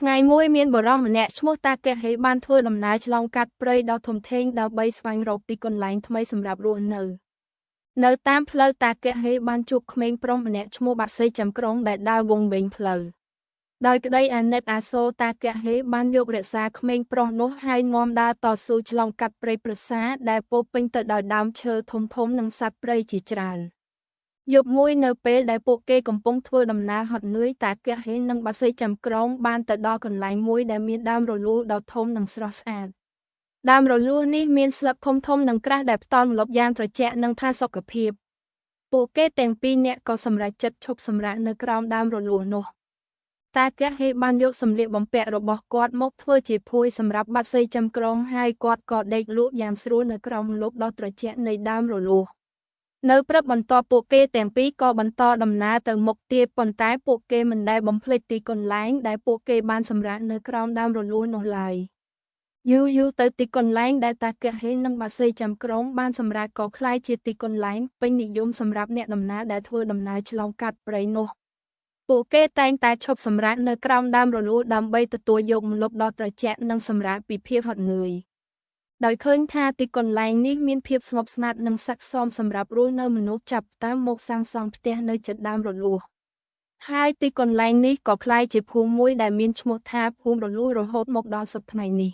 ថ្ងៃមួយមានបុរសម្នាក់ឈ្មោះតាកែហេបានធ្វើដំណើរឆ្លងកាត់ព្រៃដ៏ធំធេងដើម្បីស្វែងរកទីកន្លែងថ្មីសម្រាប់រស់នៅនៅតាមផ្លូវតាកែហេបានជួបក្មេងប្រុសម្នាក់ឈ្មោះបាក់សីចាំក្រុងដែលដើរវង្វេងផ្លូវដោយក្តីអាណិតអាសូរតាកែហេបានយករក្សាក្មេងប្រុសនោះហើយនាំដើរតស៊ូឆ្លងកាត់ព្រៃព្រឹក្សាដែលពោរពេញទៅដោយដើមឈើធំៗនិងសត្វព្រៃជាច្រើនយប់មួយនៅពេលដែលពួកគេកំពុងធ្វើដំណើរហត់នឿយតាកែហេនិងបាក់សីចាំក្រុងបានទៅដល់កន្លែងមួយដែលមានដើមរលួសដ៏ធំនិងស្រស់ស្អាតដើមរលួសនេះមានស្លឹកធំៗនិងក្រាស់ដែលផ្តល់ម្លប់យ៉ាងត្រជាក់និងផាសុកភាពពួកគេទាំងពីរនាក់ក៏សម្រេចចិត្តឈប់សម្រាកនៅក្រោមដើមរលួសនោះតាកែហេបានយកសម្លៀកបំពាក់របស់គាត់មកធ្វើជាភួយសម្រាប់បាក់សីចាំក្រុងហើយគាត់ក៏ដេកលក់យ៉ាងស្រួលនៅក្រោមម្លប់ដ៏ត្រជាក់នៃដើមរលួសនៅព្រឹកបន្ទាប់ពួកគេទាំងពីរក៏បន្តដំណើរទៅមុខទៀតប៉ុន្តែពួកគេមិនដែលបំភ្លេចទីកន្លែងដែលពួកគេបានសម្រាកនៅក្រោមដើមរលួសនោះឡើយយូរទៅទីកន្លែងដែលតាកែហេនិងបាក់សីចាំក្រុងបានសម្រាកក៏ក្លាយជាទីកន្លែងពេញនិយមសម្រាប់អ្នកដំណើរដែលធ្វើដំណើរឆ្លងកាត់ព្រៃនោះពួកគេតែងតែឈប់សម្រាកនៅក្រោមដើមរលួសដើម្បីទទួលយកម្លប់ដ៏ត្រជាក់និងសម្រាកពីភាពហត់នឿយដោយឃើញថាទីកន្លែងនេះមានភាពស្ងប់ស្ងាត់និងស័ក្តិសមសម្រាប់រស់នៅមនុស្សចាប់តាមមកសាងសង់ផ្ទះនៅជិតដើមរលួសហើយទីកន្លែងនេះក៏ក្លាយជាភូមិមួយដែលមានឈ្មោះថាភូមិរលួសរហូតមកដល់សព្វថ្ងៃនេះ